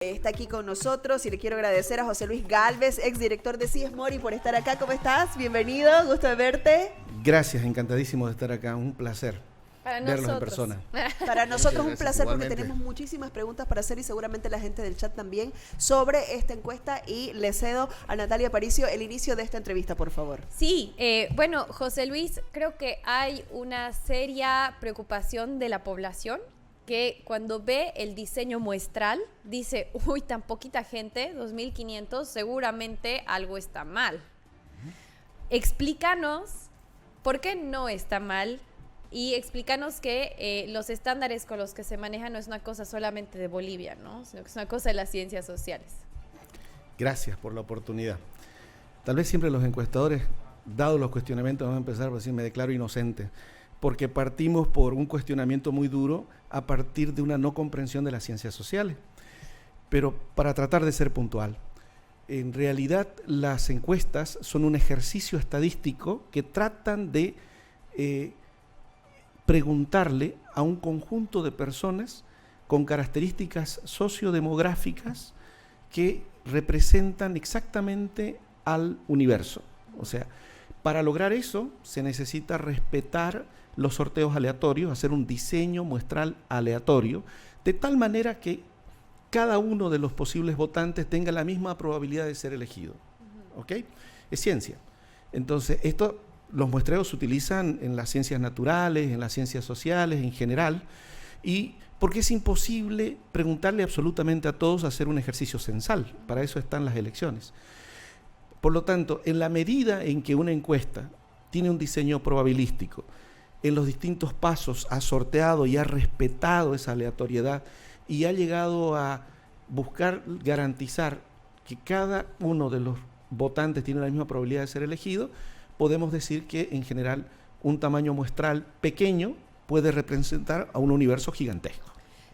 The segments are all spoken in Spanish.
Está aquí con nosotros y le quiero agradecer a José Luis Gálvez, exdirector de CIES Mori, por estar acá. ¿Cómo estás? Bienvenido, gusto de verte. Gracias, encantadísimo de estar acá, un placer verlos en persona. Para nosotros un placer porque igualmente. tenemos muchísimas preguntas para hacer y seguramente la gente del chat también sobre esta encuesta, y le cedo a Natalia Aparicio el inicio de esta entrevista, por favor. Sí, bueno, José Luis, creo que hay una seria preocupación de la población que cuando ve el diseño muestral dice, uy, tan poquita gente, 2.500, seguramente algo está mal. Explícanos por qué no está mal y explícanos que los estándares con los que se manejan no es una cosa solamente de Bolivia, ¿no? Sino que es una cosa de las ciencias sociales. Gracias por la oportunidad. Tal vez siempre los encuestadores, dados los cuestionamientos, vamos a empezar por decir, me declaro inocente, porque partimos por un cuestionamiento muy duro a partir de una no comprensión de las ciencias sociales. Pero para tratar de ser puntual, en realidad las encuestas son un ejercicio estadístico que tratan de preguntarle a un conjunto de personas con características sociodemográficas que representan exactamente al universo. O sea, para lograr eso se necesita respetar los sorteos aleatorios, hacer un diseño muestral aleatorio, de tal manera que cada uno de los posibles votantes tenga la misma probabilidad de ser elegido. ¿Ok? Es ciencia. Entonces, los muestreos se utilizan en las ciencias naturales, en las ciencias sociales, en general, y porque es imposible preguntarle absolutamente a todos hacer un ejercicio censal. Para eso están las elecciones. Por lo tanto, en la medida en que una encuesta tiene un diseño probabilístico, en los distintos pasos ha sorteado y ha respetado esa aleatoriedad y ha llegado a buscar garantizar que cada uno de los votantes tiene la misma probabilidad de ser elegido, podemos decir que en general un tamaño muestral pequeño puede representar a un universo gigantesco.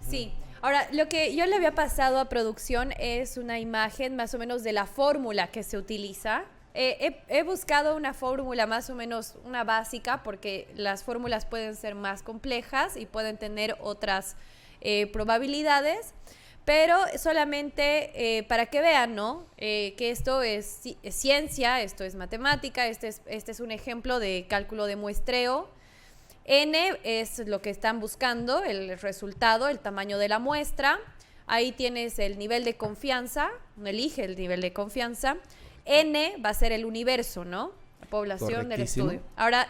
Sí. Ahora, lo que yo le había pasado a producción es una imagen más o menos de la fórmula que se utiliza. He buscado una fórmula más o menos, una básica, porque las fórmulas pueden ser más complejas y pueden tener otras probabilidades, pero solamente para que vean, ¿no? Que esto es ciencia, esto es matemática, este es un ejemplo de cálculo de muestreo. N es lo que están buscando, el resultado, el tamaño de la muestra. Ahí tienes el nivel de confianza, elige el nivel de confianza. N va a ser el universo, ¿no? La población del estudio. Ahora,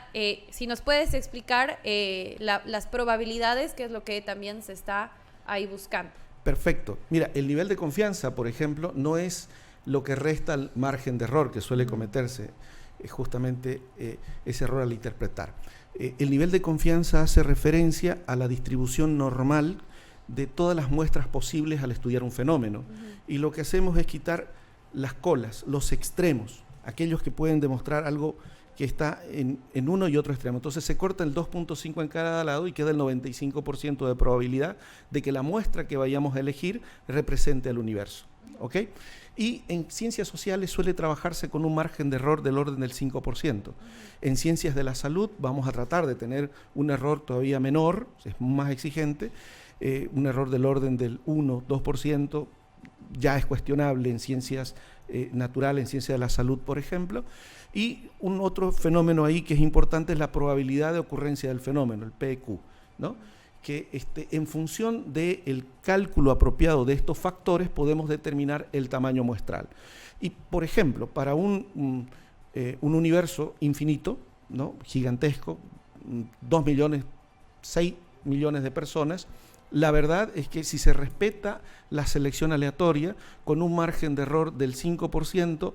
si nos puedes explicar las probabilidades, que es lo que también se está ahí buscando. Perfecto. Mira, el nivel de confianza, por ejemplo, no es lo que resta al margen de error que suele cometerse, justamente ese error al interpretar. El nivel de confianza hace referencia a la distribución normal de todas las muestras posibles al estudiar un fenómeno. Y lo que hacemos es quitar las colas, los extremos, aquellos que pueden demostrar algo que está en uno y otro extremo. Entonces se corta el 2.5 en cada lado y queda el 95% de probabilidad de que la muestra que vayamos a elegir represente al universo. ¿Ok? Y en ciencias sociales suele trabajarse con un margen de error del orden del 5%. En ciencias de la salud vamos a tratar de tener un error todavía menor, es más exigente, un error del orden del 1-2%, ya es cuestionable en ciencias naturales, en ciencias de la salud, por ejemplo. Y un otro fenómeno ahí que es importante es la probabilidad de ocurrencia del fenómeno, el PQ, ¿no? Que en función del cálculo apropiado de estos factores podemos determinar el tamaño muestral. Y, por ejemplo, para un universo infinito, ¿no? Gigantesco, 2 millones, 6 millones de personas, la verdad es que si se respeta la selección aleatoria con un margen de error del 5%,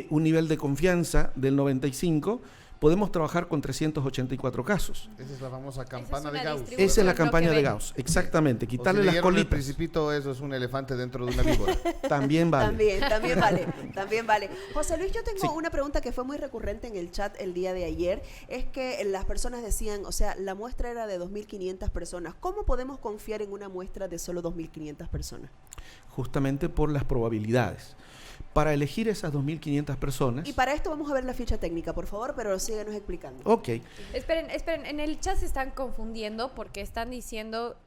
un nivel de confianza del 95%, podemos trabajar con 384 casos. Esa es la famosa campana de Gauss. Esa es la campaña de Gauss, exactamente. Quitarle las colitas. El Principito, eso es un elefante dentro de una víbora. También vale. También vale. José Luis, yo tengo una pregunta que fue muy recurrente en el chat el día de ayer. Es que las personas decían, o sea, la muestra era de 2.500 personas. ¿Cómo podemos confiar en una muestra de solo 2.500 personas? Justamente por las probabilidades. para elegir esas 2.500 personas. Y para esto vamos a ver la ficha técnica, por favor, pero síguenos explicando. Ok. Esperen, en el chat se están confundiendo porque están diciendo,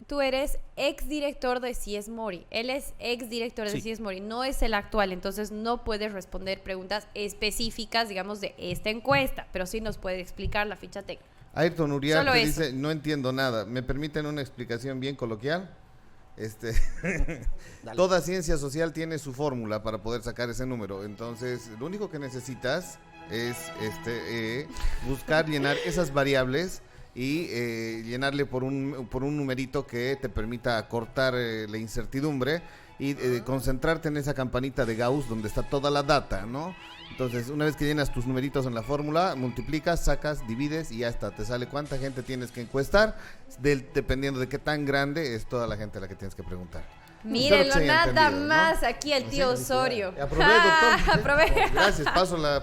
tú eres exdirector de CIES Mori, él es exdirector de Sí. CIES Mori, no es el actual, entonces no puede responder preguntas específicas, digamos, de esta encuesta, pero sí nos puede explicar la ficha técnica. Ayrton Uriarte Solo eso. dice, no entiendo nada. ¿Me permiten una explicación bien coloquial? Toda ciencia social tiene su fórmula para poder sacar ese número. Entonces, lo único que necesitas es buscar llenar esas variables y llenarle por un numerito que te permita acortar la incertidumbre y concentrarte en esa campanita de Gauss donde está toda la data, ¿no? Entonces, una vez que llenas tus numeritos en la fórmula, multiplicas, sacas, divides y ya está. Te sale cuánta gente tienes que encuestar, dependiendo de qué tan grande es toda la gente a la que tienes que preguntar. Mírenlo, Espero que se haya nada entendido, ¿no? más aquí el tío Osorio. Aprobé, doctor. Aprobé. Gracias,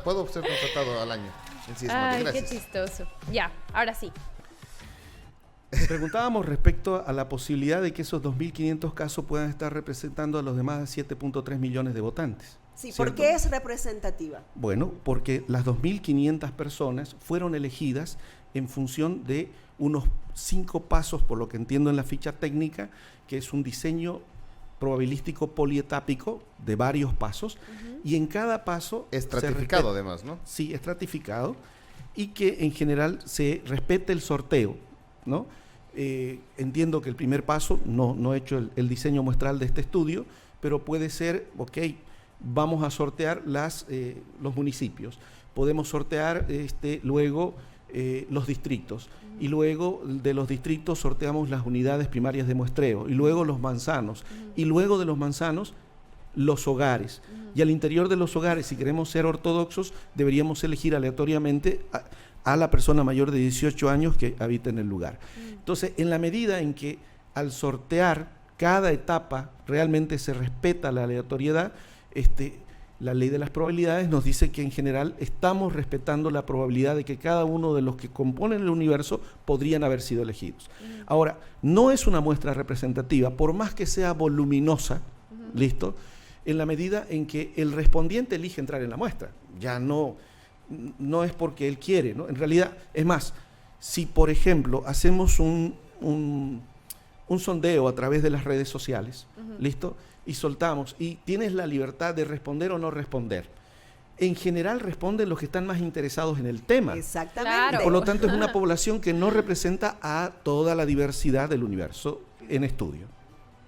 puedo ser contratado al año. En CIES Mori. Ay, qué Gracias. chistoso. Ya, ahora sí. Preguntábamos respecto a la posibilidad de que esos 2.500 casos puedan estar representando a los demás 7.3 millones de votantes. Sí, ¿cierto? ¿por qué es representativa? Bueno, porque las 2.500 personas fueron elegidas en función de unos 5 pasos, por lo que entiendo en la ficha técnica, que es un diseño probabilístico polietápico de varios pasos, y en cada paso Estratificado además, ¿no? Sí, estratificado, y que en general se respete el sorteo, ¿no? Entiendo que el primer paso, no he hecho el diseño muestral de este estudio, pero puede ser, ok, vamos a sortear los municipios, podemos sortear luego los distritos, y luego de los distritos sorteamos las unidades primarias de muestreo, y luego los manzanos, y luego de los manzanos los hogares. Y al interior de los hogares, si queremos ser ortodoxos, deberíamos elegir aleatoriamente a la persona mayor de 18 años que habita en el lugar. Entonces, en la medida en que al sortear cada etapa realmente se respeta la aleatoriedad, la ley de las probabilidades nos dice que en general estamos respetando la probabilidad de que cada uno de los que componen el universo podrían haber sido elegidos. Ahora, no es una muestra representativa, por más que sea voluminosa, ¿listo? En la medida en que el respondiente elige entrar en la muestra. Ya no es porque él quiere, ¿no? En realidad, es más, si por ejemplo hacemos un sondeo a través de las redes sociales, ¿listo? Y soltamos, y tienes la libertad de responder o no responder. En general responden los que están más interesados en el tema. Exactamente. Claro. Por lo tanto, es una población que no representa a toda la diversidad del universo en estudio.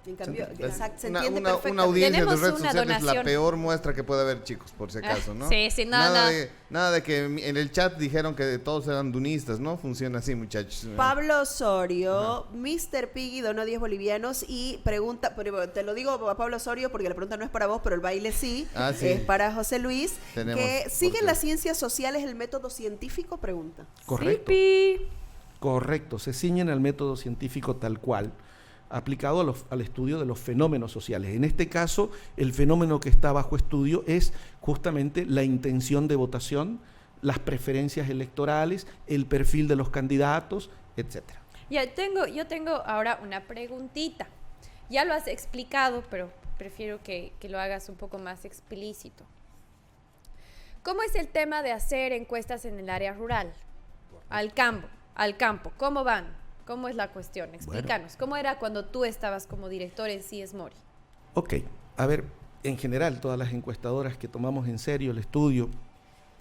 En cambio, Es exacto, se una entiende una perfectamente. audiencia de Tenemos redes una sociales es la donación. peor muestra que puede haber, chicos, por si acaso, ¿no? Sí, nada. Nada de que en el chat dijeron que todos eran dunistas, ¿no? Funciona así, muchachos. Pablo Osorio, Mr. Piggy donó 10 bolivianos y pregunta, pero te lo digo a Pablo Osorio porque la pregunta no es para vos, pero el baile sí, Ah, sí. es para José Luis, Tenemos, que ¿por ¿siguen qué? las ciencias sociales el método científico? Pregunta. Correcto. Sipi. Correcto, se ciñen al método científico tal cual, aplicado al estudio de los fenómenos sociales. En este caso, el fenómeno que está bajo estudio es justamente la intención de votación, las preferencias electorales, el perfil de los candidatos, etcétera. Yo tengo ahora una preguntita. Ya lo has explicado, pero prefiero que lo hagas un poco más explícito. ¿Cómo es el tema de hacer encuestas en el área rural? Al campo. ¿Cómo van? ¿Cómo es la cuestión? Explícanos. ¿Cómo era cuando tú estabas como director en CIES Mori? Ok, a ver, en general, todas las encuestadoras que tomamos en serio el estudio,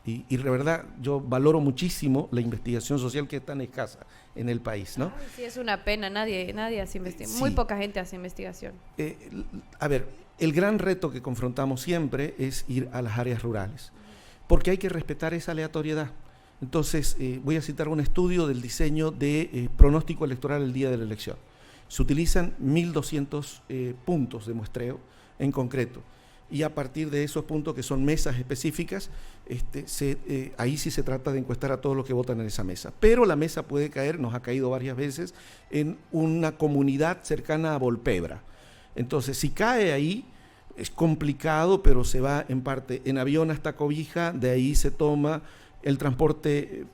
y de verdad yo valoro muchísimo la investigación social que es tan escasa en el país, ¿no? Ay, sí, es una pena. Nadie hace investigación. Sí. Muy poca gente hace investigación. A ver, el gran reto que confrontamos siempre es ir a las áreas rurales, porque hay que respetar esa aleatoriedad. Entonces, voy a citar un estudio del diseño de pronóstico electoral el día de la elección. Se utilizan 1.200 puntos de muestreo en concreto, y a partir de esos puntos, que son mesas específicas, ahí sí se trata de encuestar a todos los que votan en esa mesa. Pero la mesa puede caer, nos ha caído varias veces, en una comunidad cercana a Volpebra. Entonces, si cae ahí, es complicado, pero se va en parte en avión hasta Cobija, de ahí se toma el transporte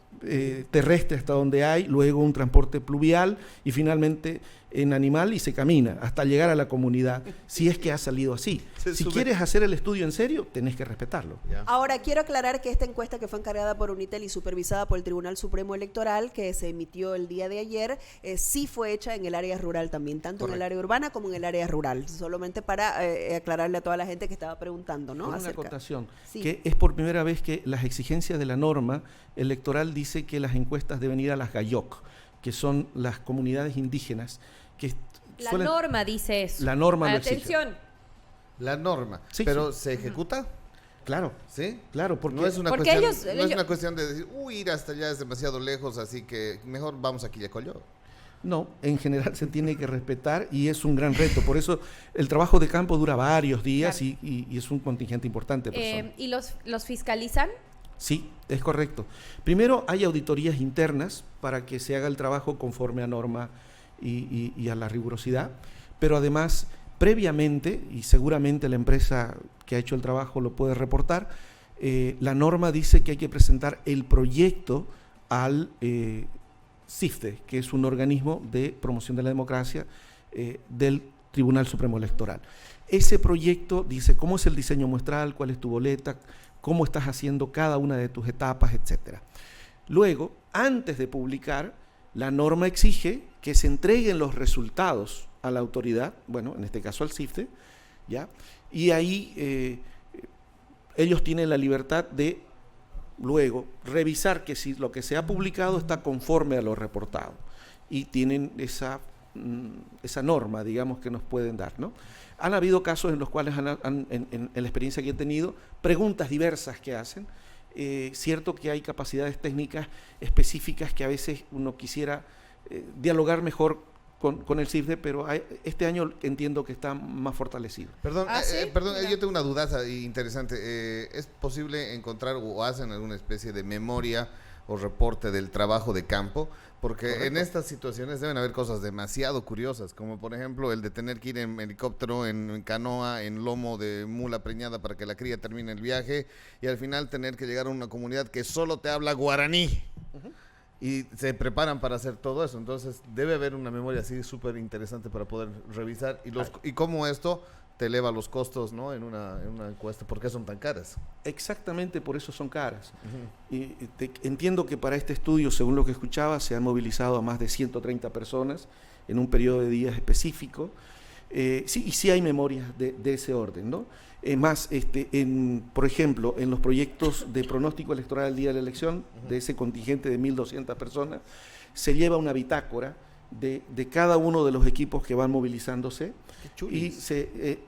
terrestre hasta donde hay, luego un transporte pluvial y finalmente en animal y se camina hasta llegar a la comunidad, si es que ha salido así. Si quieres hacer el estudio en serio, tenés que respetarlo. Ya. Ahora, quiero aclarar que esta encuesta que fue encargada por Unitel y supervisada por el Tribunal Supremo Electoral, que se emitió el día de ayer, sí fue hecha en el área rural también, tanto en el área urbana como en el área rural, solamente para aclararle a toda la gente que estaba preguntando, ¿no? Con una acotación, Sí. que es por primera vez que las exigencias de la norma electoral dice que las encuestas deben ir a las GAYOC, que son las comunidades indígenas que La norma dice eso. La norma lo exige. Atención. La norma. Sí, pero ¿se ejecuta? Claro, ¿Sí? claro, porque No es una Porque cuestión, ellos- una cuestión de decir, uy, ir hasta allá es demasiado lejos, así que mejor vamos aquí a Quillacollo. no, en general se tiene que respetar y es un gran reto. Por eso el trabajo de campo dura varios días Claro. y es un contingente importante de personas. ¿Y los fiscalizan? Sí, es correcto. Primero hay auditorías internas para que se haga el trabajo conforme a norma y a la rigurosidad, pero además previamente, y seguramente la empresa que ha hecho el trabajo lo puede reportar, la norma dice que hay que presentar el proyecto al CIFDE, que es un organismo de promoción de la democracia del Tribunal Supremo Electoral. Ese proyecto dice cómo es el diseño muestral, cuál es tu boleta, cómo estás haciendo cada una de tus etapas, etcétera. Luego, antes de publicar, la norma exige que se entreguen los resultados a la autoridad, bueno, en este caso al CIFDE, ¿ya? Y ahí ellos tienen la libertad de luego revisar que si lo que se ha publicado está conforme a lo reportado y tienen esa norma, digamos, que nos pueden dar, ¿no? Han habido casos en los cuales en la experiencia que he tenido, preguntas diversas que hacen. Cierto que hay capacidades técnicas específicas que a veces uno quisiera dialogar mejor con el CIFDE, pero este año entiendo que está más fortalecido. Perdón, ¿Sí? perdón, Mira. yo tengo una duda interesante. ¿Es posible encontrar o hacen alguna especie de memoria o reporte del trabajo de campo? Porque Correcto. en estas situaciones deben haber cosas demasiado curiosas, como por ejemplo el de tener que ir en helicóptero, en canoa, en lomo de mula preñada para que la cría termine el viaje y al final tener que llegar a una comunidad que solo te habla guaraní. Y se preparan para hacer todo eso. Entonces debe haber una memoria así súper interesante para poder revisar y cómo esto te eleva los costos, ¿no? en una encuesta. ¿Por qué son tan caras? Exactamente por eso son caras. Entiendo que para este estudio, según lo que escuchaba, se han movilizado a más de 130 personas en un periodo de días específico. Sí, y sí hay memorias de ese orden, ¿no? Más, por ejemplo, en los proyectos de pronóstico electoral el día de la elección, de ese contingente de 1.200 personas, se lleva una bitácora de cada uno de los equipos que van movilizándose, y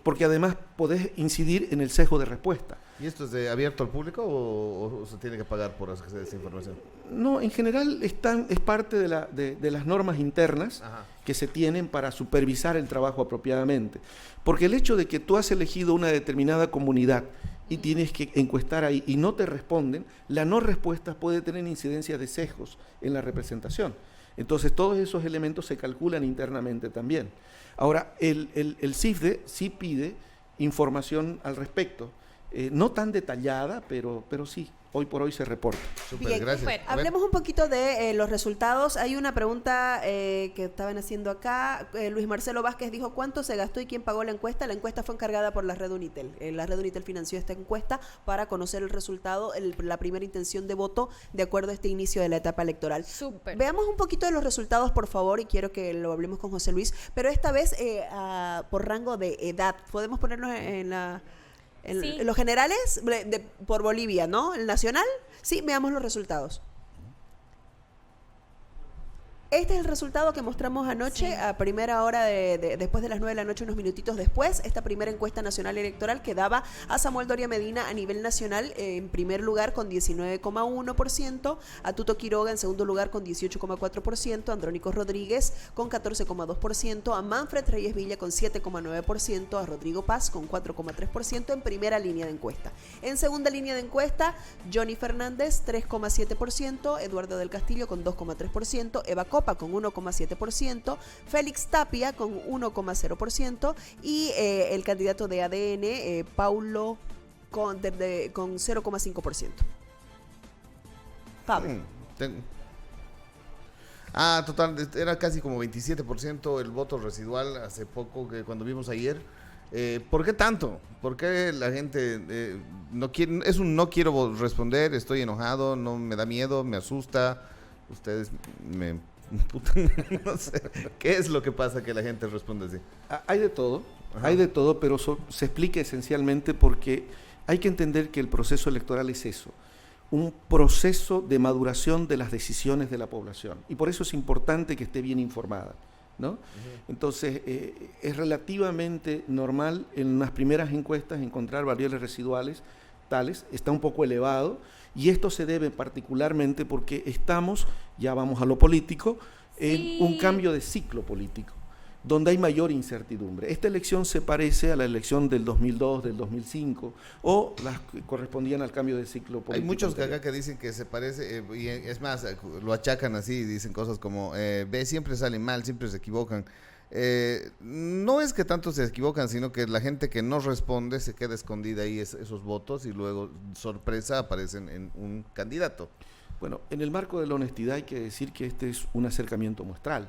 porque además podés incidir en el sesgo de respuesta. ¿Y esto es abierto al público o se tiene que pagar por acceder a esa información? No, en general es parte de las normas internas Ajá. que se tienen para supervisar el trabajo apropiadamente. Porque el hecho de que tú has elegido una determinada comunidad y tienes que encuestar ahí y no te responden, la no respuesta puede tener incidencias de sesgos en la representación. Entonces todos esos elementos se calculan internamente también. Ahora, el CIFDE sí pide información al respecto, no tan detallada, pero sí, hoy por hoy se reporta. Súper, Bien, gracias. súper. A ver. Hablemos un poquito de los resultados. Hay una pregunta que estaban haciendo acá. Luis Marcelo Vázquez dijo, ¿cuánto se gastó y quién pagó la encuesta? La encuesta fue encargada por la Red Unitel. La Red Unitel financió esta encuesta para conocer el resultado, la primera intención de voto de acuerdo a este inicio de la etapa electoral. Súper. Veamos un poquito de los resultados, por favor, y quiero que lo hablemos con José Luis, pero esta vez por rango de edad. ¿Podemos ponernos Sí. en los generales por Bolivia, ¿no? ¿El nacional? Sí, veamos los resultados. Este es el resultado que mostramos anoche, Sí. a primera hora después de las 9 de la noche, unos minutitos después. Esta primera encuesta nacional electoral que daba a Samuel Doria Medina a nivel nacional en primer lugar con 19,1%, a Tuto Quiroga en segundo lugar con 18,4%, a Andrónico Rodríguez con 14,2%, a Manfred Reyes Villa con 7,9%, a Rodrigo Paz con 4,3% en primera línea de encuesta. En segunda línea de encuesta, Johnny Fernández 3,7%, Eduardo del Castillo con 2,3%, Eva Copa con 1,7%, Félix Tapia con 1,0% y el candidato de ADN, Paulo, con 0,5%. Pablo. Total, era casi como 27% el voto residual hace poco, que cuando vimos ayer. ¿Por qué tanto? ¿Por qué la gente no quiere? Es un no quiero responder, estoy enojado, no me da miedo, me asusta. Ustedes me putan, no sé. ¿Qué es lo que pasa que la gente responde así? Hay de todo, Ajá. hay de todo, pero se explica esencialmente porque hay que entender que el proceso electoral es eso, un proceso de maduración de las decisiones de la población. Y por eso es importante que esté bien informada, ¿no? Uh-huh. Entonces, es relativamente normal en unas primeras encuestas encontrar variables residuales tales, está un poco elevado, y esto se debe particularmente porque estamos, ya vamos a lo político, en un cambio de ciclo político, donde hay mayor incertidumbre. Esta elección se parece a la elección del 2002, del 2005, o las que correspondían al cambio de ciclo político. Hay muchos acá que dicen que se parece, y es más, lo achacan así, dicen cosas como, ve, siempre salen mal, siempre se equivocan. No es que tanto se equivocan, sino que la gente que no responde se queda escondida ahí esos votos y luego, sorpresa, aparecen en un candidato. Bueno, en el marco de la honestidad hay que decir que este es un acercamiento muestral.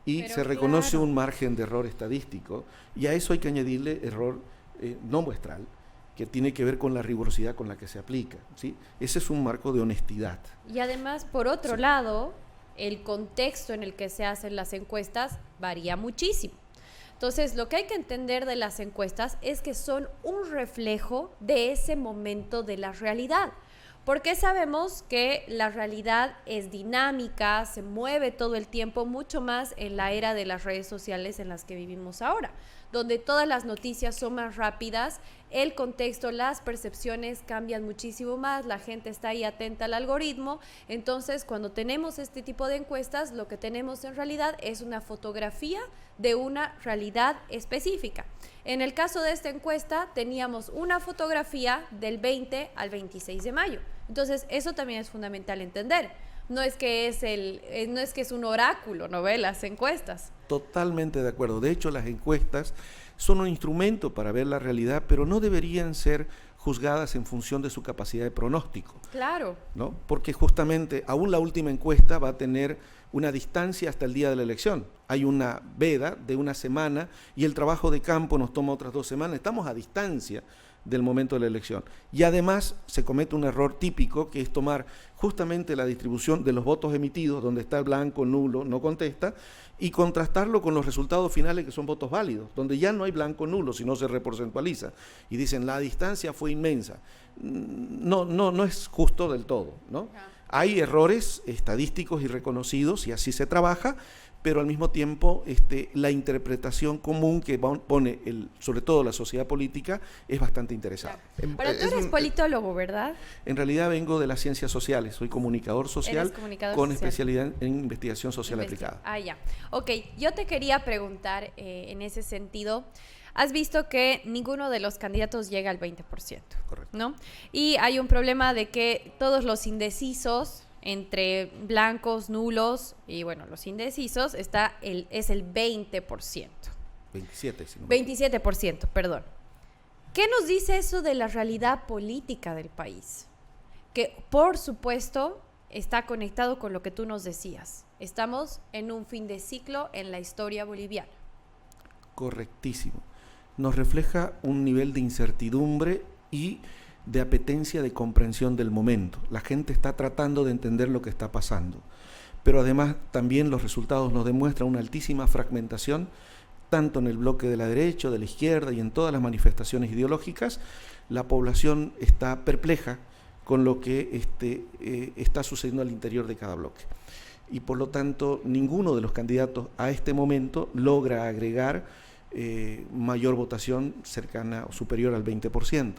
Y pero se reconoce claro, un margen de error estadístico, y a eso hay que añadirle error no muestral, que tiene que ver con la rigurosidad con la que se aplica, ¿sí? Ese es un marco de honestidad. y además, por otro lado, el contexto en el que se hacen las encuestas varía muchísimo. Entonces, lo que hay que entender de las encuestas es que son un reflejo de ese momento de la realidad. Porque sabemos que la realidad es dinámica, se mueve todo el tiempo, mucho más en la era de las redes sociales en las que vivimos ahora, donde todas las noticias son más rápidas, el contexto, las percepciones cambian muchísimo más, la gente está ahí atenta al algoritmo. Entonces, cuando tenemos este tipo de encuestas, lo que tenemos en realidad es una fotografía de una realidad específica. En el caso de esta encuesta, teníamos una fotografía del 20 al 26 de mayo. Entonces, eso también es fundamental entender. No es que es un oráculo, ¿no ve? Las encuestas. Totalmente de acuerdo. De hecho, las encuestas son un instrumento para ver la realidad, pero no deberían ser juzgadas en función de su capacidad de pronóstico. Claro. ¿No? Porque justamente aún la última encuesta va a tener una distancia hasta el día de la elección. Hay una veda de una semana y el trabajo de campo nos toma otras 2 semanas. Estamos a distancia del momento de la elección. Y además se comete un error típico, que es tomar justamente la distribución de los votos emitidos, donde está el blanco, nulo, no contesta, y contrastarlo con los resultados finales, que son votos válidos, donde ya no hay blanco, nulo, sino se reporcentualiza. Y dicen, la distancia fue inmensa. No es justo del todo, ¿no? Hay errores estadísticos y reconocidos, y así se trabaja, pero al mismo tiempo la interpretación común que pone sobre todo la sociedad política es bastante interesante. Ahora, tú eres politólogo, ¿verdad? En realidad vengo de las ciencias sociales, soy comunicador social con especialidad en investigación social aplicada. Ah, ya. Ok, yo te quería preguntar en ese sentido. Has visto que ninguno de los candidatos llega al 20%, correcto, ¿no? Y hay un problema de que todos los indecisos, entre blancos, nulos y bueno, los indecisos, es el 20%. 27, si no 27%, perdón. ¿Qué nos dice eso de la realidad política del país? Que, por supuesto, está conectado con lo que tú nos decías. Estamos en un fin de ciclo en la historia boliviana. Correctísimo. Nos refleja un nivel de incertidumbre y de apetencia de comprensión del momento. La gente está tratando de entender lo que está pasando. Pero además también los resultados nos demuestran una altísima fragmentación, tanto en el bloque de la derecha, de la izquierda y en todas las manifestaciones ideológicas. La población está perpleja con lo que está sucediendo al interior de cada bloque. Y por lo tanto, ninguno de los candidatos a este momento logra agregar mayor votación cercana o superior al 20%.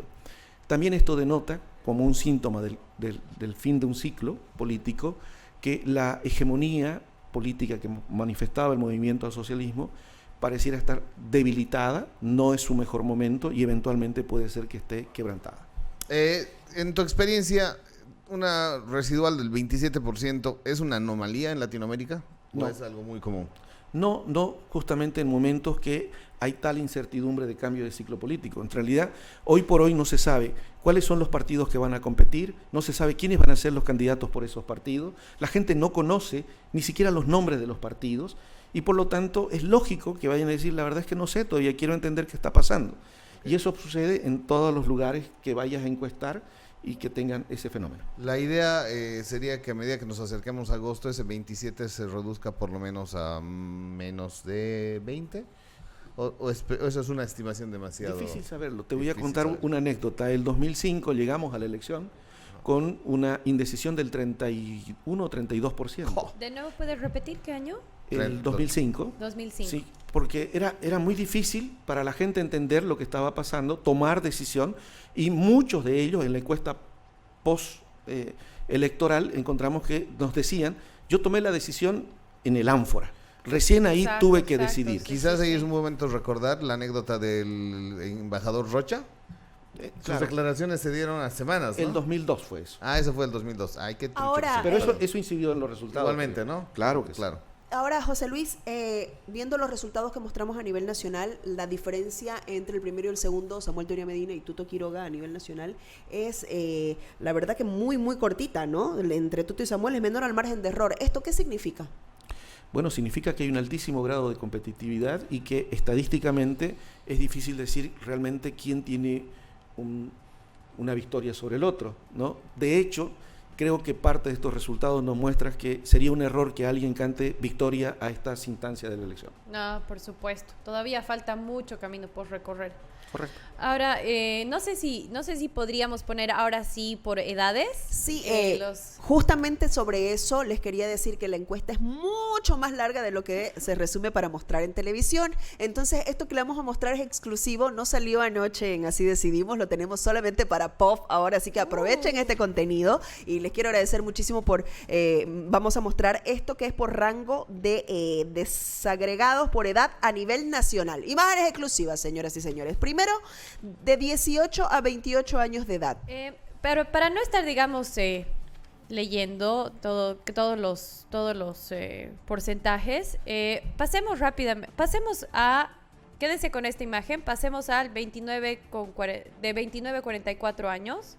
También esto denota, como un síntoma del fin de un ciclo político, que la hegemonía política que manifestaba el movimiento al socialismo pareciera estar debilitada, no es su mejor momento y eventualmente puede ser que esté quebrantada. En tu experiencia, una residual del 27% ¿es una anomalía en Latinoamérica? ¿O No. es algo muy común? No justamente en momentos que hay tal incertidumbre de cambio de ciclo político. En realidad, hoy por hoy no se sabe cuáles son los partidos que van a competir, no se sabe quiénes van a ser los candidatos por esos partidos, la gente no conoce ni siquiera los nombres de los partidos, y por lo tanto es lógico que vayan a decir, la verdad es que no sé, todavía quiero entender qué está pasando. Y eso sucede en todos los lugares que vayas a encuestar y que tengan ese fenómeno. La idea sería que a medida que nos acerquemos a agosto, ese 27 se reduzca por lo menos a menos de 20, o eso es una estimación demasiado difícil saberlo. Te voy a difícil contar saber. una anécdota. El 2005 llegamos a la elección con una indecisión del 31 o 32%. ¿De nuevo puedes repetir qué año? El 2005. 2005. Sí, porque era muy difícil para la gente entender lo que estaba pasando, tomar decisión, y muchos de ellos en la encuesta post-electoral encontramos que nos decían, yo tomé la decisión en el ánfora, recién ahí Exacto, tuve que exacto, decidir. sí. Quizás ahí es un momento recordar la anécdota del embajador Rocha. Sus Claro, declaraciones se dieron a semanas, ¿no? el 2002 fue eso. Ah, eso fue el 2002. Ay, qué trucho Ahora, que se- Pero eso incidió en los resultados. igualmente, ¿no? Claro que sí. Claro. Ahora, José Luis, viendo los resultados que mostramos a nivel nacional, la diferencia entre el primero y el segundo, Samuel Doria Medina y Tuto Quiroga a nivel nacional, es la verdad que muy, muy cortita, ¿no? Entre Tuto y Samuel es menor al margen de error. ¿Esto qué significa? Bueno, significa que hay un altísimo grado de competitividad y que estadísticamente es difícil decir realmente quién tiene una victoria sobre el otro, ¿no? De hecho, creo que parte de estos resultados nos muestra que sería un error que alguien cante victoria a estas instancias de la elección. No, por supuesto. Todavía falta mucho camino por recorrer. Correcto. Ahora, no sé si podríamos poner ahora sí por edades. Sí, los... justamente sobre eso les quería decir que la encuesta es mucho más larga de lo que se resume para mostrar en televisión. Entonces, esto que le vamos a mostrar es exclusivo, no salió anoche en Así Decidimos, lo tenemos solamente para POF ahora, así que aprovechen este contenido y les quiero agradecer muchísimo por, vamos a mostrar esto que es por rango de desagregados por edad a nivel nacional. Imágenes exclusivas, señoras y señores. Primero, de 18 a 28 años de edad. Pero para no estar, digamos, leyendo todos los porcentajes, pasemos rápidamente, quédense con esta imagen, pasemos al 29 a 44 años.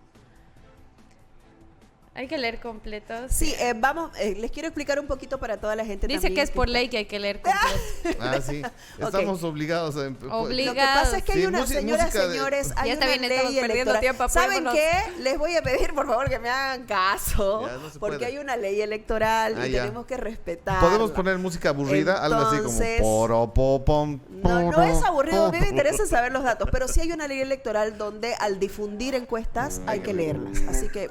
Hay que leer completos. Sí, vamos, les quiero explicar un poquito para toda la gente. Dice también que es por ley que hay que leer completos. Ah, sí. Estamos obligados a... Obligados. Lo que pasa es que hay Sí, una, señoras, música de- señores, hay Ya está una bien, estamos ley perdiendo electoral. tiempo, ¿Saben apoyémonos. qué? Les voy a pedir, por favor, que me hagan caso, Ya, no se porque puede. hay una ley electoral Ah, y ya. tenemos que respetar. Podemos poner música aburrida, algo así Entonces, como poropopom. No es aburrido, a mí me interesa saber los datos, pero sí hay una ley electoral donde al difundir encuestas hay que leerlas. Así que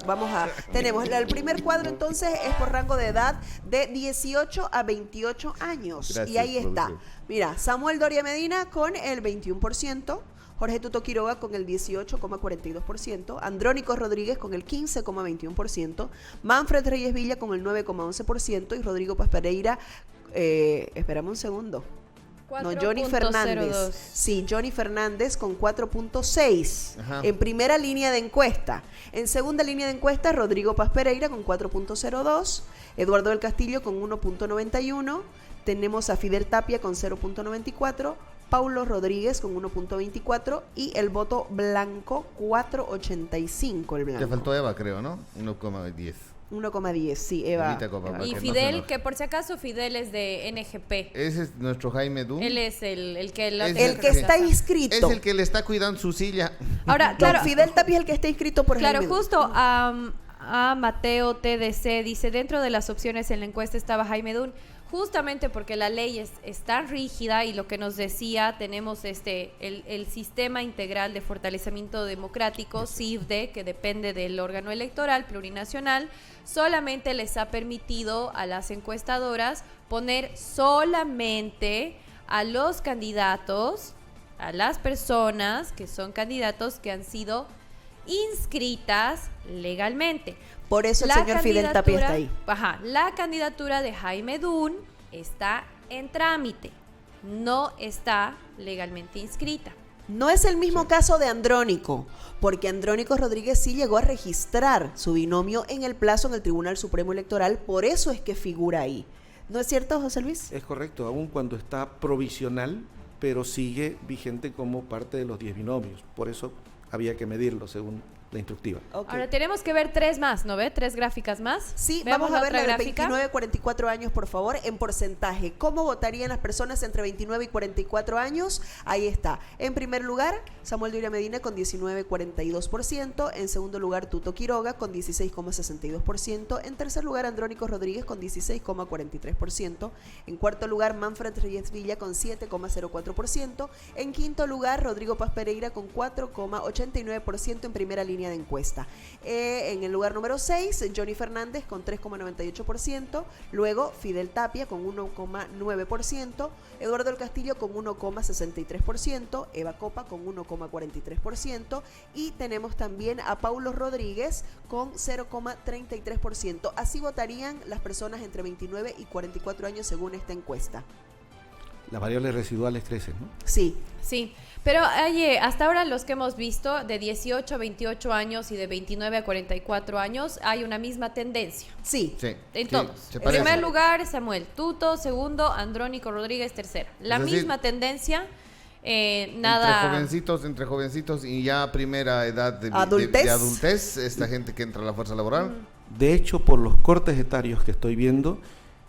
tenemos el primer cuadro entonces es por rango de edad de 18 a 28 años. Gracias, y ahí está. producción. Mira, Samuel Doria Medina con el 21%, Jorge Tuto Quiroga con el 18,42%, Andrónico Rodríguez con el 15,21%, Manfred Reyes Villa con el 9,11% y Rodrigo Paz Pereira, espérame un segundo. No, Johnny Fernández. 4.02. Sí, Johnny Fernández con 4.6 Ajá. en primera línea de encuesta. En segunda línea de encuesta, Rodrigo Paz Pereira con 4.02, Eduardo del Castillo con 1.91, tenemos a Fidel Tapia con 0.94, Paulo Rodríguez con 1.24 y el voto blanco 4.85 el Te blanco. faltó Eva, creo, ¿no? 1,10. 1,10, sí, Eva. Evita, copa, Eva. para Y que no Fidel, se nos- que por si acaso Fidel es de NGP. Ese es nuestro Jaime Du. Él es el que... Es El que está inscrito. Es el que le está cuidando su silla. Ahora, Don claro, Fidel Tapia es el que está inscrito por claro, Jaime Du. justo a Mateo TDC dice, dentro de las opciones en la encuesta estaba Jaime Dun, justamente porque la ley es tan rígida y lo que nos decía, tenemos el Sistema Integral de Fortalecimiento Democrático, CIFDE, que depende del órgano electoral plurinacional, solamente les ha permitido a las encuestadoras poner solamente a los candidatos, a las personas que son candidatos que han sido inscritas legalmente. Por eso el señor Fidel Tapia está ahí. Ajá, la candidatura de Jaime Dun está en trámite, no está legalmente inscrita. No es el mismo caso de Andrónico, porque Andrónico Rodríguez sí llegó a registrar su binomio en el plazo en el Tribunal Supremo Electoral, por eso es que figura ahí. ¿No es cierto, José Luis? Es correcto, aun cuando está provisional, pero sigue vigente como parte de los 10 binomios. Por eso había que medirlo según la instructiva. Ok. Ahora tenemos que ver 3 más, ¿no ve? 3 gráficas más. Sí, Veamos vamos a ver otra la de gráfica. 29 a 44 años, por favor, en porcentaje. ¿Cómo votarían las personas entre 29 y 44 años? Ahí está. En primer lugar, Samuel Doria Medina con 19,42%. En segundo lugar, Tuto Quiroga con 16,62%. En tercer lugar, Andrónico Rodríguez con 16,43%. En cuarto lugar, Manfred Reyes Villa con 7,04%. En quinto lugar, Rodrigo Paz Pereira con 4,89% en primera línea de encuesta. En el lugar número 6, Johnny Fernández con 3,98%, luego Fidel Tapia con 1,9%, Eduardo del Castillo con 1,63%, Eva Copa con 1,43% y tenemos también a Paulo Rodríguez con 0,33%. Así votarían las personas entre 29 y 44 años según esta encuesta. Las variables residuales crecen, ¿no? Sí. Sí, pero hasta ahora los que hemos visto de 18 a 28 años y de 29 a 44 años hay una misma tendencia. Sí. Sí, En sí, todos. se En parece. primer lugar, Samuel Tuto. Segundo, Andrónico Rodríguez. Tercero. La Es decir, misma tendencia. Nada. Entre jovencitos y ya primera edad de Adultez. de adultez, esta gente que entra a la fuerza laboral. De hecho, por los cortes etarios que estoy viendo,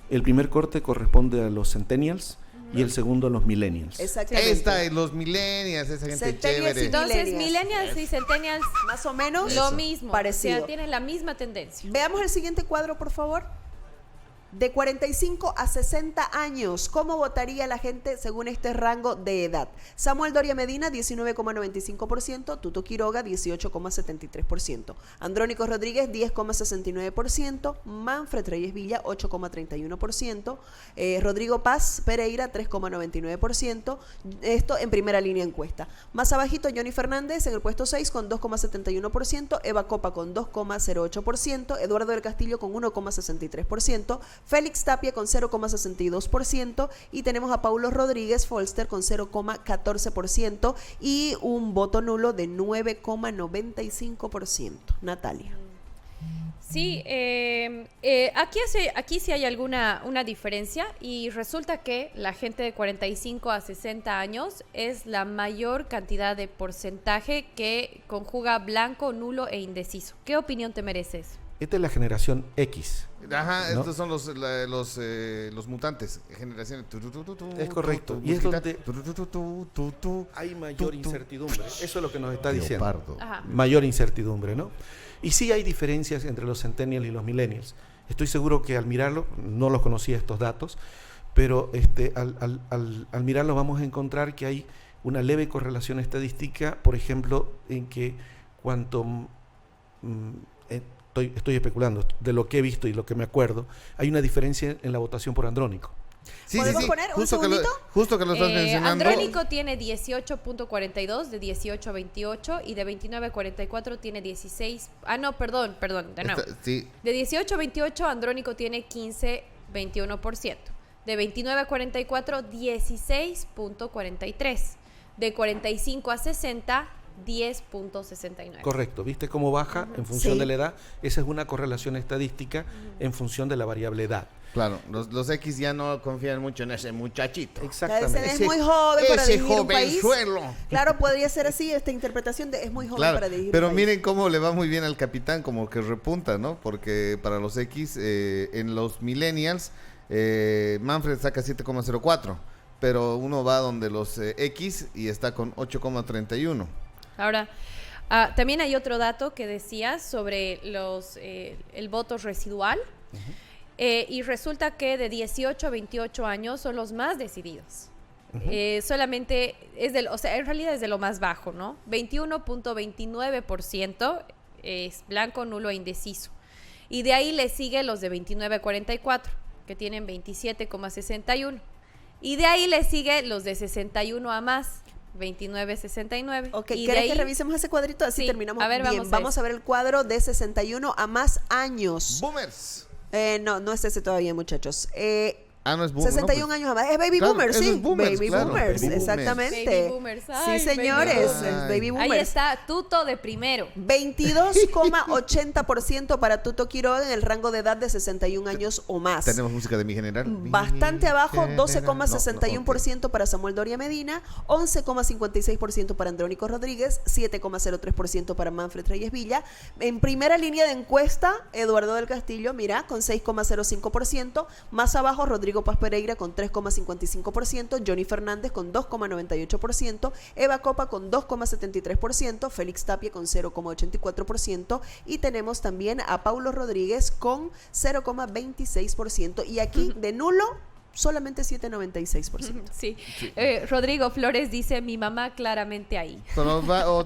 el primer corte corresponde a los centennials y el segundo a los millennials. Exactamente. Esta es los millennials, esa gente Centennials chévere. y Entonces, Millennials. millennials y centennials, Más o menos lo mismo. parecido. O sea, tienen la misma tendencia. Veamos el siguiente cuadro, por favor. De 45 a 60 años, ¿cómo votaría la gente según este rango de edad? Samuel Doria Medina, 19,95%, Tuto Quiroga, 18,73%, Andrónico Rodríguez, 10,69%, Manfred Reyes Villa, 8,31%, Rodrigo Paz Pereira, 3,99%, esto en primera línea encuesta. Más abajito, Johnny Fernández en el puesto 6 con 2,71%, Eva Copa con 2,08%, Eduardo del Castillo con 1,63%, Félix Tapia con 0,62% y tenemos a Paulo Rodríguez Folster con 0,14% y un voto nulo de 9,95%. Natalia. Sí, aquí sí hay una diferencia y resulta que la gente de 45 a 60 años es la mayor cantidad de porcentaje que conjuga blanco, nulo e indeciso. ¿Qué opinión te mereces? Esta es la generación X. Ajá, ¿no? estos son los mutantes, generaciones. Es correcto. Y es donde hay mayor incertidumbre. Eso es lo que nos está diciendo. Leopardo. Ajá. Mayor incertidumbre, ¿no? Y sí hay diferencias entre los centennials y los millennials. Estoy seguro que al mirarlo, no los conocía estos datos, pero al mirarlo vamos a encontrar que hay una leve correlación estadística, por ejemplo, en que cuanto... Estoy especulando, de lo que he visto y lo que me acuerdo, hay una diferencia en la votación por Andrónico. Sí, ¿Podemos poner un segundito? Justo que lo estás mencionando. Andrónico tiene 18.42 de 18 a 28 y de 29 a 44 tiene 16. Ah, no, perdón, de nuevo. Sí, De 18 a 28 Andrónico tiene 15,21%. De 29 a 44 16.43. De 45 a 60 10.69. Correcto, ¿viste cómo baja en función Sí. de la edad? Esa es una correlación estadística en función de la variable edad. claro, los X ya no confían mucho en ese muchachito. Exactamente. Es muy joven para Ese dirigir un país. jovenzuelo. Claro, podría ser así esta interpretación de es muy joven Claro, para dirigir pero un país. miren cómo le va muy bien al capitán, como que repunta, ¿no? Porque para los X, en los millennials, Manfred saca 7,04, pero uno va donde los X y está con 8,31. Ahora, también hay otro dato que decías sobre el voto residual. Y resulta que de 18 a 28 años son los más decididos. Solamente en realidad es de lo más bajo, ¿no? 21.29% es blanco, nulo e indeciso. Y de ahí le sigue los de 29 a 44, que tienen 27,61. Y de ahí le sigue los de 61 a más, 29.69. Ok, y ¿querés de que ahí, revisemos ese cuadrito? Así Sí, terminamos a ver, bien. vamos a ver el cuadro de 61 a más años. Boomers. No es ese todavía, muchachos. Ah, no es boomer. 61 años más. Es baby Claro, boomers, eso sí. es boomers, baby claro, boomers, baby boomers. exactamente. Baby boomers. Ay, Sí, baby señores, boomers. es baby boomers. Ahí está Tuto de primero. 22,80% para Tuto Quiroga en el rango de edad de 61 años o más. Tenemos música de Mi General. Bastante abajo, Mi 12,61% General. para Samuel Doria Medina, 11,56% para Andrónico Rodríguez, 7,03% para Manfred Reyes Villa. En primera línea de encuesta, Eduardo del Castillo, mira, con 6,05%. Más abajo, Rodrigo Paz Pereira con 3,55%, Johnny Fernández con 2,98%, Eva Copa con 2,73%, Félix Tapia con 0,84% y tenemos también a Paulo Rodríguez con 0,26%. Y aquí, de nulo, solamente 7,96%. Sí. Rodrigo Flores dice, mi mamá claramente ahí.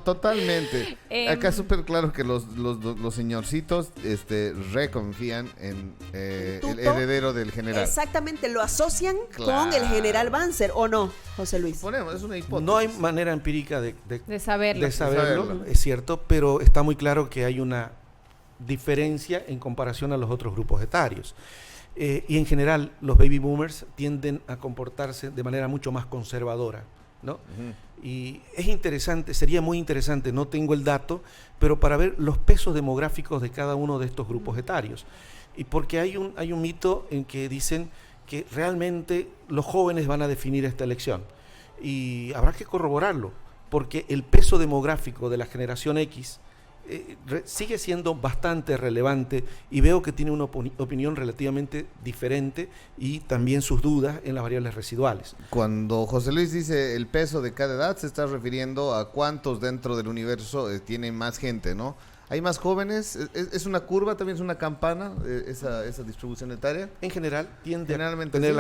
Totalmente. Acá es súper claro que los señorcitos reconfían en el Tuto, heredero del general. Exactamente, lo asocian Claro. con el general Banzer, ¿o no, José Luis? Ponemos, es una hipótesis. No hay manera empírica De saberlo. de saberlo, saberlo. es cierto, pero está muy claro que hay una diferencia en comparación a los otros grupos etarios. Y en general, los baby boomers tienden a comportarse de manera mucho más conservadora, ¿no? Ujú. Y es interesante, sería muy interesante, no tengo el dato, pero para ver los pesos demográficos de cada uno de estos grupos etarios. Y porque hay un mito en que dicen que realmente los jóvenes van a definir esta elección. Y habrá que corroborarlo, porque el peso demográfico de la generación X sigue siendo bastante relevante y veo que tiene una opinión relativamente diferente y también sus dudas en las variables residuales. Cuando José Luis dice el peso de cada edad, se está refiriendo a cuántos dentro del universo tienen más gente, ¿no? ¿Hay más jóvenes? ¿Es una curva, también es una campana, esa distribución etaria? En general tiende Generalmente a tener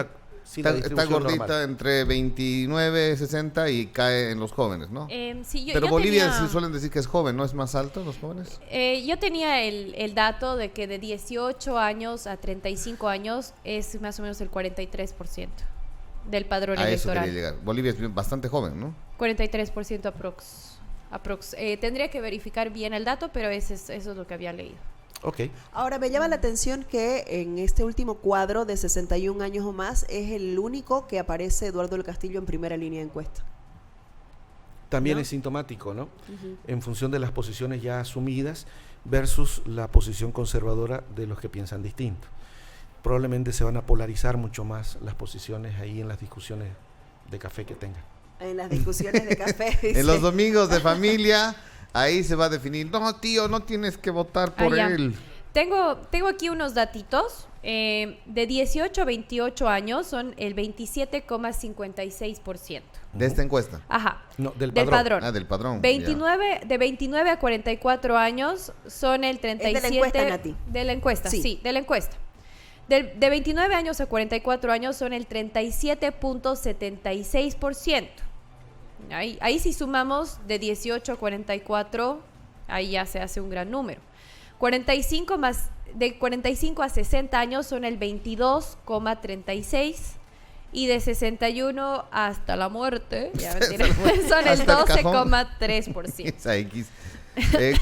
sí. la Está distribución gordita normal. entre 29, 60 y cae en los jóvenes, ¿no? Sí, Pero Bolivia tenía, sí suelen decir que es joven, ¿no? ¿Es más alto los jóvenes? yo tenía el dato de que de 18 años a 35 años es más o menos el 43% del padrón A eso quería electoral. llegar. Bolivia es bastante joven, ¿no? 43% aprox. Tendría que verificar bien el dato, pero eso es lo que había leído. Ok. Ahora, me llama la atención que en este último cuadro de 61 años o más es el único que aparece Eduardo del Castillo en primera línea de encuesta. También ¿No? es sintomático, ¿no? En función de las posiciones ya asumidas versus la posición conservadora de los que piensan distinto. Probablemente se van a polarizar mucho más las posiciones ahí en las discusiones de café que tengan. En las discusiones de café. dice. En los domingos de familia, ahí se va a definir. No, tío, no tienes que votar por ya. él. Tengo aquí unos datitos. De 18 a 28 años son el 27,56%. De esta encuesta. Ajá. No, del Del padrón. padrón. Ah, del padrón. 29 a 44 años son el 37... Es de la encuesta, Nati. De la encuesta, Sí. sí, de la encuesta. De 29 años a 44 años son el 37,76%. Ahí si sumamos de 18 a 44, ahí ya se hace un gran número. De 45 a 60 años son el 22,36%. Y de 61 hasta la muerte, ya mentira, son el Hasta el cajón. 12,3%. Esa X.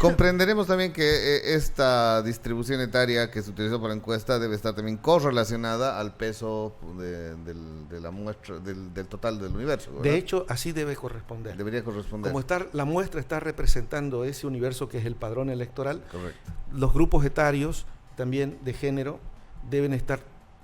Comprenderemos también que esta distribución etaria que se utilizó para la encuesta debe estar también correlacionada al peso de la muestra, del total del universo, ¿verdad? De hecho, así debe corresponder. Debería corresponder. Como la muestra está representando ese universo que es el padrón electoral, Correcto. los grupos etarios también de género deben estar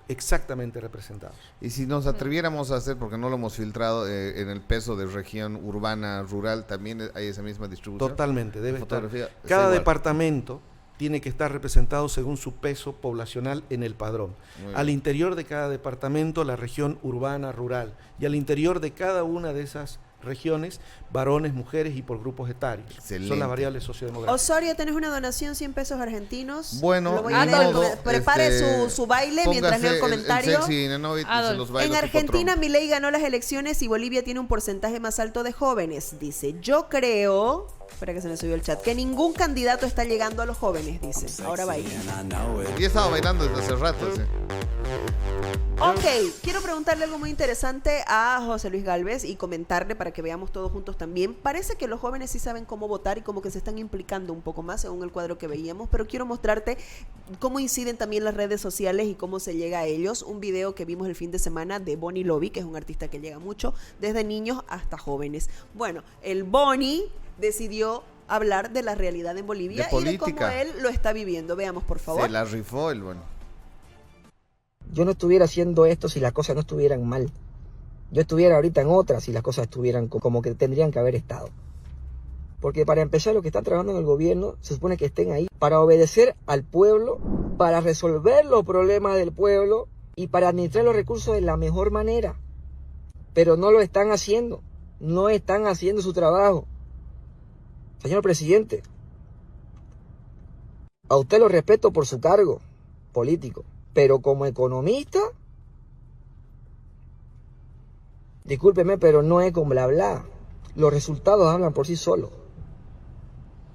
exactamente representados. Y si nos atreviéramos a hacer, porque no lo hemos filtrado, en el peso de región urbana, rural, también hay esa misma distribución. Totalmente, debe estar. Fotografía, está Cada igual. departamento tiene que estar representado según su peso poblacional en el padrón. Muy Al bien. interior de cada departamento, la región urbana, rural. Y al interior de cada una de esas regiones, varones, mujeres y por grupos etarios. Excelente. Son las variables sociodemográficas. Osorio, tenés una donación 100 pesos argentinos. Bueno, Lo voy a ni leer. modo, Prepare su baile mientras leo el comentario. sexy Nenovit y se Adolf. los baila En tipo Argentina, Trump. Milei ganó las elecciones y Bolivia tiene un porcentaje más alto de jóvenes. Dice, yo creo Espera que se me subió el chat. Que ningún candidato está llegando a los jóvenes, dice. Ahora va. Y he estado bailando desde hace rato. ¿Sí? Ok, quiero preguntarle algo muy interesante a José Luis Gálvez y comentarle para que veamos todos juntos también. Parece que los jóvenes sí saben cómo votar y como que se están implicando un poco más según el cuadro que veíamos, pero quiero mostrarte cómo inciden también las redes sociales y cómo se llega a ellos. Un video que vimos el fin de semana de Bonnie Lobby, que es un artista que llega mucho, desde niños hasta jóvenes. Bueno, el Bonnie decidió hablar de la realidad en Bolivia y de cómo él lo está viviendo. Veamos, por favor. Se la rifó el Bonnie. Yo no estuviera haciendo esto si las cosas no estuvieran mal. Yo estuviera ahorita en otra si las cosas estuvieran como que tendrían que haber estado. Porque para empezar, los que están trabajando en el gobierno se supone que estén ahí para obedecer al pueblo, para resolver los problemas del pueblo y para administrar los recursos de la mejor manera. Pero no lo están haciendo. No están haciendo su trabajo. Señor presidente, a usted lo respeto por su cargo político. Pero como economista, discúlpeme, pero no es con bla bla. Los resultados hablan por sí solos.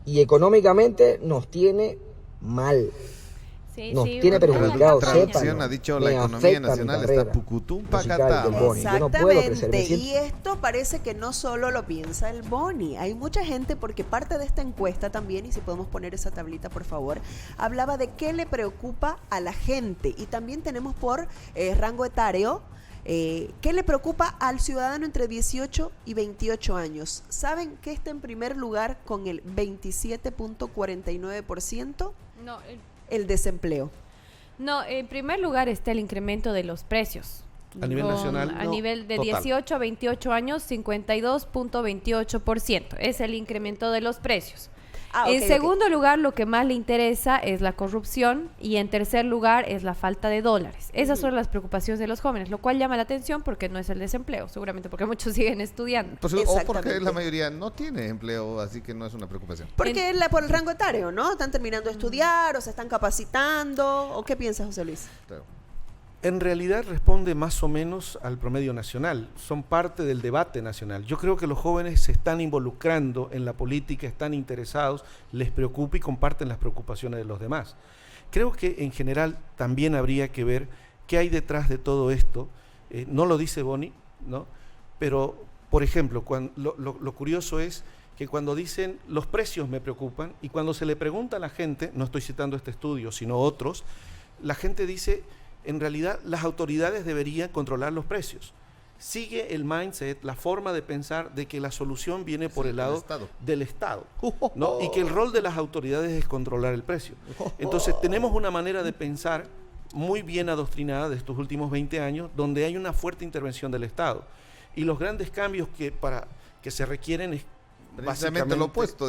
Y económicamente nos tiene mal. Sí, nos sí, tiene perjudicados. La traducción ha dicho la economía nacional está pucutum pacatá. Yo no puedo crecer. Exactamente, y esto parece que no solo lo piensa el Boni, hay mucha gente, porque parte de esta encuesta también, y si podemos poner esa tablita por favor, hablaba de qué le preocupa a la gente, y también tenemos por rango etario, ¿qué le preocupa al ciudadano entre 18 y 28 años? ¿Saben qué está en primer lugar con el 27.49%? No, El desempleo. no, en primer lugar está el incremento de los precios. A nivel nacional, A no, nivel de total. 18 a 28 años, 52.28%. Es el incremento de los precios. En segundo lugar, lo que más le interesa es la corrupción y en tercer lugar es la falta de dólares. Esas son las preocupaciones de los jóvenes, lo cual llama la atención porque no es el desempleo, seguramente porque muchos siguen estudiando. Pues, o porque Exactamente. la mayoría no tiene empleo, así que no es una preocupación. Porque es por el rango etario, ¿no? Están terminando de estudiar o se están capacitando. ¿O qué piensas, José Luis? Claro. En realidad responde más o menos al promedio nacional, son parte del debate nacional. Yo creo que los jóvenes se están involucrando en la política, están interesados, les preocupa y comparten las preocupaciones de los demás. Creo que en general también habría que ver qué hay detrás de todo esto. No lo dice Bonnie, ¿no? Pero, por ejemplo, lo curioso es que cuando dicen los precios me preocupan y cuando se le pregunta a la gente, no estoy citando este estudio, sino otros, la gente dice, en realidad las autoridades deberían controlar los precios. Sigue el mindset, la forma de pensar de que la solución viene por el lado del Estado, ¿no? Y que el rol de las autoridades es controlar el precio. Entonces tenemos una manera de pensar muy bien adoctrinada de estos últimos 20 años, donde hay una fuerte intervención del Estado. Y los grandes cambios que se requieren es Precisamente lo opuesto,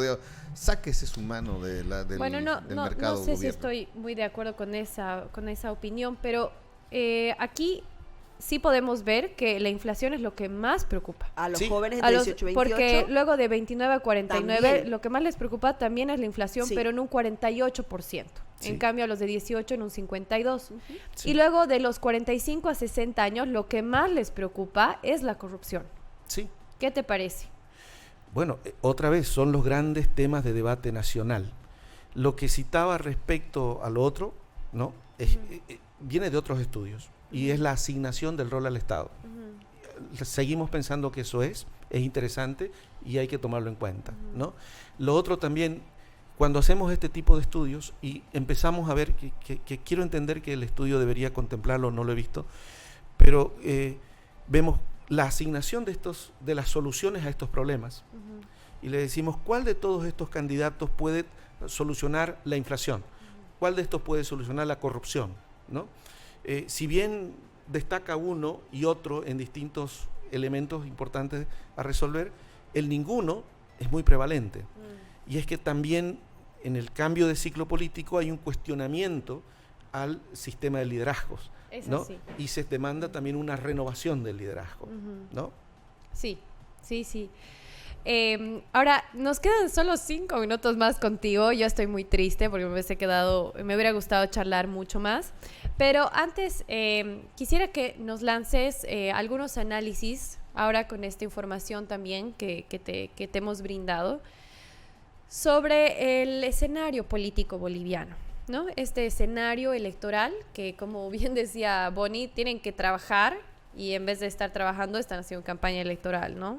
sáquese su mano del Bueno, del mercado no sé si gobierno. estoy muy de acuerdo con esa opinión, pero aquí sí podemos ver que la inflación es lo que más preocupa. A los Sí. jóvenes A de los- 18 y 28. porque luego de 29 a 49, También. lo que más les preocupa también es la inflación, Sí. pero en un 48%. Sí. En cambio, a los de 18 en un 52%. Sí. Y luego de los 45 a 60 años, lo que más les preocupa es la corrupción. Sí. ¿Qué te parece? Bueno, otra vez, son los grandes temas de debate nacional. Lo que citaba respecto al otro, ¿no? Viene de otros estudios y es la asignación del rol al Estado. Seguimos pensando que eso es interesante y hay que tomarlo en cuenta, ¿no? Lo otro también, cuando hacemos este tipo de estudios y empezamos a ver que quiero entender que el estudio debería contemplarlo, no lo he visto, pero vemos la asignación de las soluciones a estos problemas y le decimos cuál de todos estos candidatos puede solucionar la inflación, cuál de estos puede solucionar la corrupción, ¿no? Si bien destaca uno y otro en distintos elementos importantes a resolver, el ninguno es muy prevalente. Y es que también en el cambio de ciclo político hay un cuestionamiento al sistema de liderazgos, Es ¿no? así. Y se demanda también una renovación del liderazgo, ¿no? Sí, sí, sí. Ahora, nos quedan solo 5 minutos más contigo. Yo estoy muy triste porque me hubiera gustado charlar mucho más. Pero antes, quisiera que nos lances algunos análisis, ahora con esta información también que te hemos brindado, sobre el escenario político boliviano, ¿no? Este escenario electoral que, como bien decía Bonnie, tienen que trabajar y en vez de estar trabajando están haciendo campaña electoral, ¿no?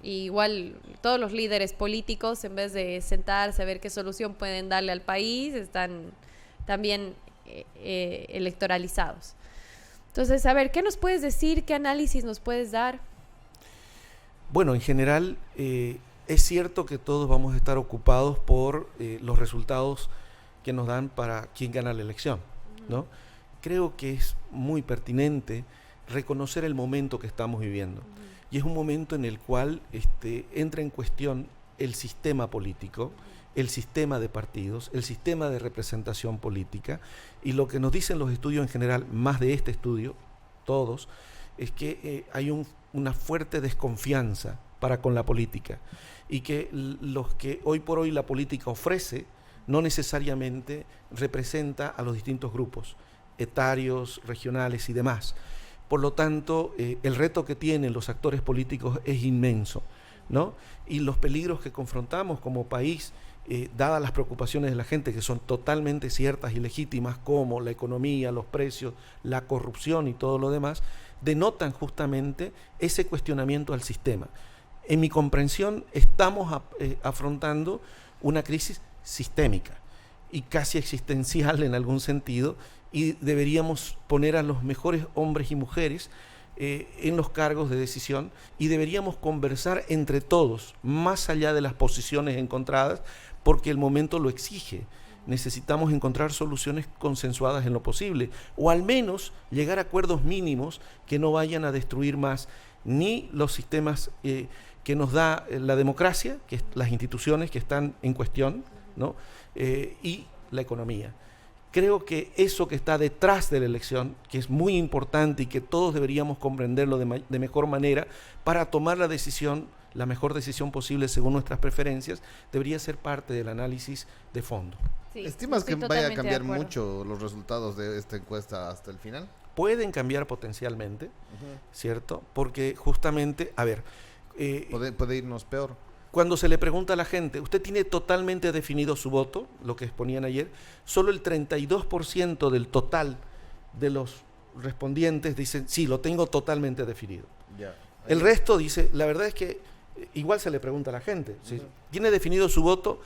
Y igual todos los líderes políticos, en vez de sentarse a ver qué solución pueden darle al país, están también electoralizados. Entonces, a ver, ¿qué nos puedes decir? ¿Qué análisis nos puedes dar? Bueno, en general es cierto que todos vamos a estar ocupados por los resultados que nos dan para quién gana la elección, ¿no? Creo que es muy pertinente reconocer el momento que estamos viviendo. Y es un momento en el cual entra en cuestión el sistema político, el sistema de partidos, el sistema de representación política, y lo que nos dicen los estudios en general, más de este estudio, todos, es que hay una fuerte desconfianza para con la política, y que los que hoy por hoy la política ofrece no necesariamente representa a los distintos grupos etarios, regionales y demás. Por lo tanto, el reto que tienen los actores políticos es inmenso, ¿no? Y los peligros que confrontamos como país, dadas las preocupaciones de la gente, que son totalmente ciertas y legítimas, como la economía, los precios, la corrupción y todo lo demás, denotan justamente ese cuestionamiento al sistema. En mi comprensión, estamos afrontando una crisis sistémica y casi existencial en algún sentido, y deberíamos poner a los mejores hombres y mujeres en los cargos de decisión, y deberíamos conversar entre todos, más allá de las posiciones encontradas, porque el momento lo exige. Necesitamos encontrar soluciones consensuadas en lo posible, o al menos llegar a acuerdos mínimos que no vayan a destruir más ni los sistemas que nos da la democracia, que es las instituciones que están en cuestión, ¿no? Y la economía. Creo que eso que está detrás de la elección, que es muy importante y que todos deberíamos comprenderlo de mejor manera para tomar la decisión, la mejor decisión posible según nuestras preferencias, debería ser parte del análisis de fondo. Sí, ¿Estimas que estoy vaya a totalmente cambiar de acuerdo. mucho los resultados de esta encuesta hasta el final? Pueden cambiar potencialmente, ¿cierto? Porque justamente, a ver, Puede irnos peor. cuando se le pregunta a la gente, ¿usted tiene totalmente definido su voto? Lo que exponían ayer, solo el 32% del total de los respondientes dicen, sí, lo tengo totalmente definido. Ya. El resto dice, la verdad es que igual se le pregunta a la gente, ¿sí? ¿Tiene definido su voto?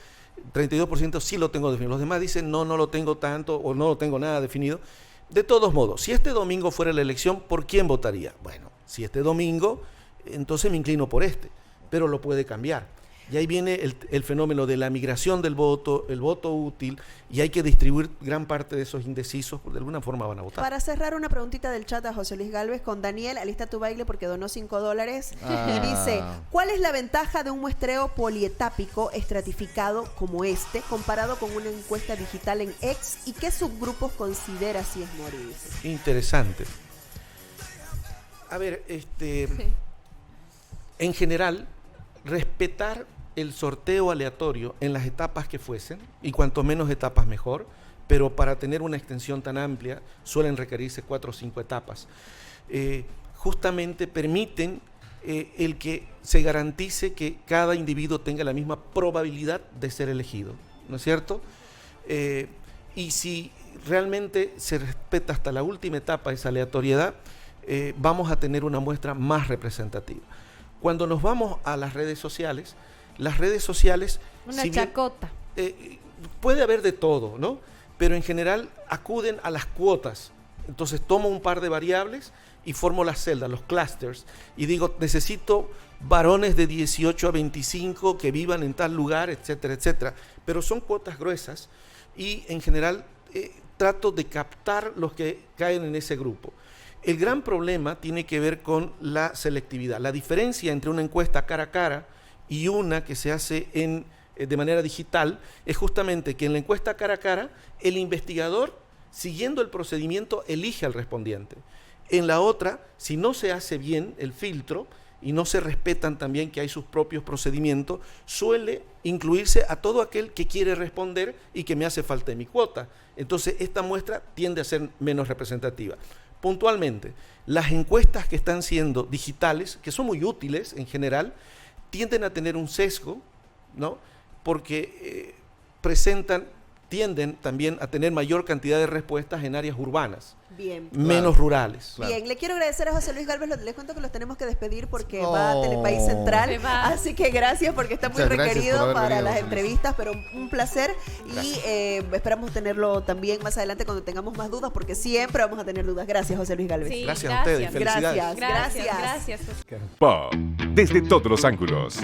32% sí lo tengo definido. Los demás dicen, no lo tengo tanto o no lo tengo nada definido. De todos modos, si este domingo fuera la elección, ¿por quién votaría? Bueno, si este domingo, entonces me inclino por pero lo puede cambiar. Y ahí viene el fenómeno de la migración del voto, el voto útil, y hay que distribuir gran parte de esos indecisos, de alguna forma van a votar. Para cerrar, una preguntita del chat a José Luis Gálvez con Daniel, alista tu baile porque donó $5 y dice, ¿cuál es la ventaja de un muestreo polietápico estratificado como este comparado con una encuesta digital en X, y qué subgrupos considera si es Mori? Dice. Interesante. A ver, en general, respetar el sorteo aleatorio en las etapas que fuesen, y cuanto menos etapas mejor, pero para tener una extensión tan amplia suelen requerirse 4 o 5 etapas. Justamente permiten el que se garantice que cada individuo tenga la misma probabilidad de ser elegido, ¿no es cierto? Y si realmente se respeta hasta la última etapa esa aleatoriedad, vamos a tener una muestra más representativa. Cuando nos vamos a las redes sociales, Una si bien, chacota. puede haber de todo, ¿no? Pero en general acuden a las cuotas. Entonces tomo un par de variables y formo las celdas, los clusters, y digo, necesito varones de 18 a 25 que vivan en tal lugar, etcétera, etcétera. Pero son cuotas gruesas y en general trato de captar los que caen en ese grupo. El gran problema tiene que ver con la selectividad. La diferencia entre una encuesta cara a cara y una que se hace de manera digital es justamente que en la encuesta cara a cara el investigador, siguiendo el procedimiento, elige al respondiente. En la otra, si no se hace bien el filtro y no se respetan también que hay sus propios procedimientos, suele incluirse a todo aquel que quiere responder y que me hace falta de mi cuota. Entonces esta muestra tiende a ser menos representativa. Puntualmente, las encuestas que están siendo digitales, que son muy útiles en general, tienden a tener un sesgo, ¿no? porque tienden también a tener mayor cantidad de respuestas en áreas urbanas, Bien. menos rurales. Claro. Bien, le quiero agradecer a José Luis Galvez, les cuento que los tenemos que despedir porque No. va a Telepaís Central, Se va. así que gracias porque está muy Muchas gracias requerido por haber para venido, las José Luis. entrevistas, pero un placer y esperamos tenerlo también más adelante cuando tengamos más dudas, porque siempre vamos a tener dudas. Gracias, José Luis Galvez. Sí, Gracias a ustedes, felicidades. Gracias. Gracias. Pop, desde todos los ángulos.